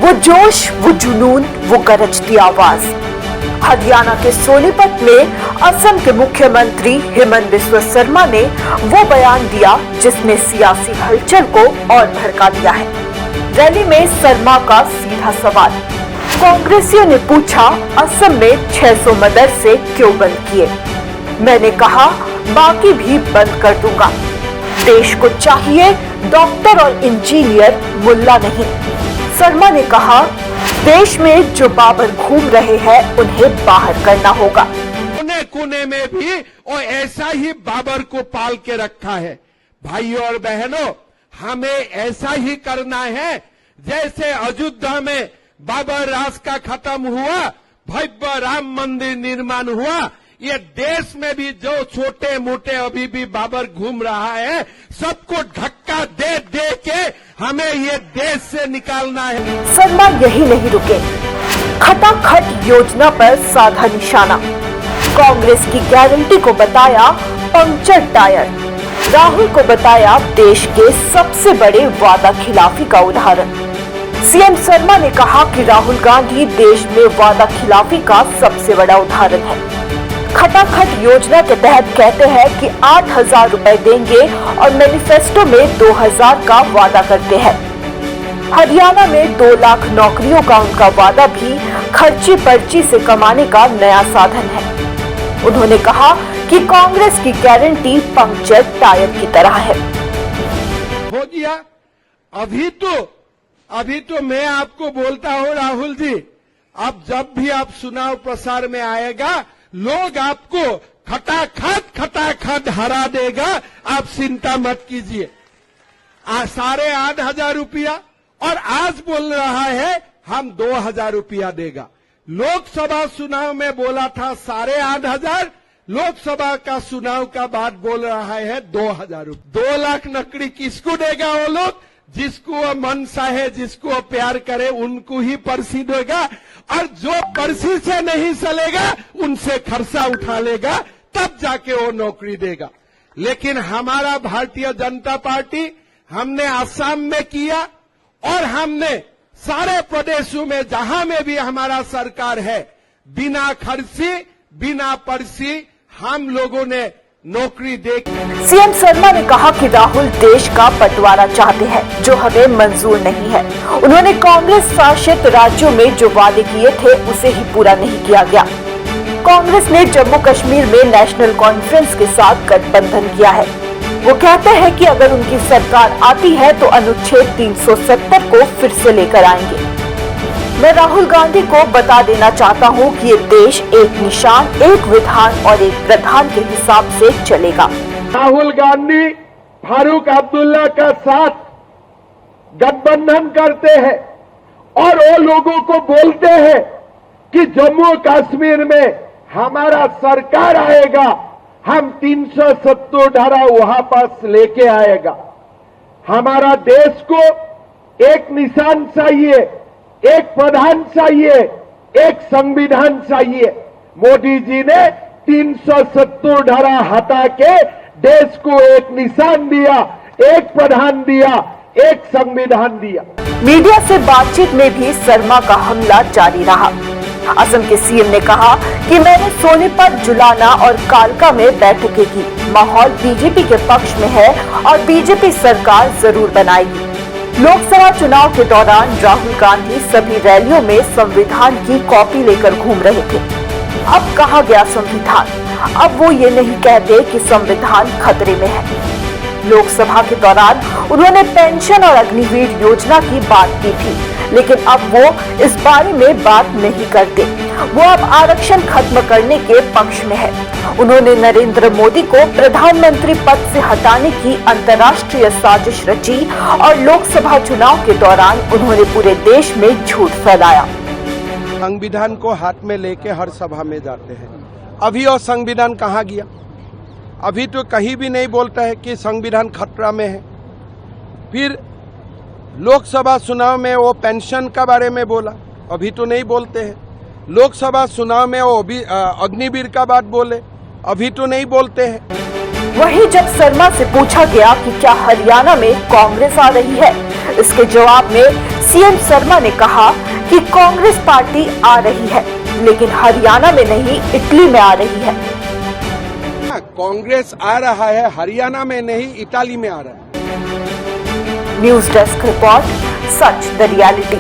वो जोश, वो जुनून, वो गरजती आवाज। हरियाणा के सोनीपत में असम के मुख्यमंत्री हेमंत बिस्वा शर्मा ने वो बयान दिया जिसने सियासी हलचल को और भड़का दिया है। रैली में शर्मा का सीधा सवाल, कांग्रेसियों ने पूछा असम में 600 मदरसे क्यों बंद किए? मैंने कहा बाकी भी बंद कर दूंगा। देश को चाहिए डॉक्टर और इंजीनियर, मुल्ला नहीं। शर्मा ने कहा देश में जो बाबर घूम रहे हैं उन्हें बाहर करना होगा। कोने कोने में भी और ऐसा ही बाबर को पाल के रखा है। भाइयों और बहनों, हमें ऐसा ही करना है जैसे अयोध्या में बाबर राज का खत्म हुआ, भव्य राम मंदिर निर्माण हुआ। ये देश में भी जो छोटे मोटे अभी भी बाबर घूम रहा है, सबको धक्का दे दे के हमें ये देश से निकालना है। शर्मा यही नहीं रुके, खटाखट योजना पर साधा निशाना। कांग्रेस की गारंटी को बताया पंक्चर टायर, राहुल को बताया देश के सबसे बड़े वादा खिलाफी का उदाहरण। सीएम शर्मा ने कहा कि राहुल गांधी देश में वादा खिलाफी का सबसे बड़ा उदाहरण है। खटाखट योजना के तहत कहते हैं कि 8,000 रुपए देंगे और मैनिफेस्टो में 2,000 का वादा करते हैं। हरियाणा में 2 लाख नौकरियों का उनका वादा भी खर्ची पर्ची से कमाने का नया साधन है। उन्होंने कहा कि कांग्रेस की गारंटी पंक्चर टायर की तरह है। हो गया, अभी तो मैं आपको बोलता हूँ राहुल जी, अब जब भी आप चुनाव प्रसार में आएगा, लोग आपको खटाखट हरा देगा। आप चिंता मत कीजिए। 8,500 रुपया और आज बोल रहा है हम 2,000 रुपया देगा। लोकसभा चुनाव में बोला था 8,500, लोकसभा का चुनाव का बाद बोल रहा है 2,000 रुपये। 2 लाख नकड़ी किसको देगा? वो लोग जिसको मन चाहे, जिसको प्यार करे, उनको ही पर्ची देगा। और जो पर्ची से नहीं चलेगा उनसे खर्चा उठा लेगा, तब जाके वो नौकरी देगा। लेकिन हमारा भारतीय जनता पार्टी, हमने असम में किया और हमने सारे प्रदेशों में जहां में भी हमारा सरकार है, बिना खर्ची बिना पर्ची हम लोगों ने नौकरी दे। सीएम शर्मा ने कहा कि राहुल देश का बंटवारा चाहते हैं जो हमें मंजूर नहीं है। उन्होंने कांग्रेस शासित राज्यों में जो वादे किए थे उसे ही पूरा नहीं किया गया। कांग्रेस ने जम्मू कश्मीर में नेशनल कॉन्फ्रेंस के साथ गठबंधन किया है। वो कहते हैं कि अगर उनकी सरकार आती है तो अनुच्छेद 370 को फिर से लेकर आएंगे। मैं राहुल गांधी को बता देना चाहता हूं कि ये देश एक निशान, एक विधान और एक प्रधान के हिसाब से चलेगा। राहुल गांधी फारूक अब्दुल्ला का साथ गठबंधन करते हैं और वो लोगों को बोलते हैं कि जम्मू कश्मीर में हमारा सरकार आएगा, हम 370 धारा वहां पास लेके आएगा। हमारा देश को एक निशान चाहिए, एक प्रधान चाहिए, एक संविधान चाहिए। मोदी जी ने 370 धारा हटा के देश को एक निशान दिया, एक प्रधान दिया, एक संविधान दिया। मीडिया से बातचीत में भी शर्मा का हमला जारी रहा। असम के सीएम ने कहा कि मैंने सोनीपत, जुलाना और कालका में बैठकें की। माहौल बीजेपी के पक्ष में है और बीजेपी सरकार जरूर बनाएगी। लोकसभा चुनाव के दौरान राहुल गांधी सभी रैलियों में संविधान की कॉपी लेकर घूम रहे थे। अब कहा गया संविधान, अब वो ये नहीं कहते कि संविधान खतरे में है। लोकसभा के दौरान उन्होंने पेंशन और अग्निवीर योजना की बात की थी, लेकिन अब वो इस बारे में बात नहीं करते। वो अब आरक्षण खत्म करने के पक्ष में है। उन्होंने नरेंद्र मोदी को प्रधानमंत्री पद से हटाने की अंतर्राष्ट्रीय साजिश रची और लोकसभा चुनाव के दौरान उन्होंने पूरे देश में झूठ फैलाया। संविधान को हाथ में लेके हर सभा में जाते हैं। अभी और संविधान कहाँ गया? अभी तो कहीं भी नहीं बोलता है कि संविधान खतरा में है। फिर लोकसभा चुनाव में वो पेंशन का बारे में बोला, अभी तो नहीं बोलते हैं। लोकसभा चुनाव में वो अग्निवीर का बात बोले, अभी तो नहीं बोलते हैं। वहीं जब शर्मा से पूछा गया कि क्या हरियाणा में कांग्रेस आ रही है, इसके जवाब में सीएम शर्मा ने कहा कि कांग्रेस पार्टी आ रही है, लेकिन हरियाणा में नहीं, इटली में आ रही है। कांग्रेस आ रहा है, हरियाणा में नहीं, इटाली में आ रहा है। News desk report, such the reality.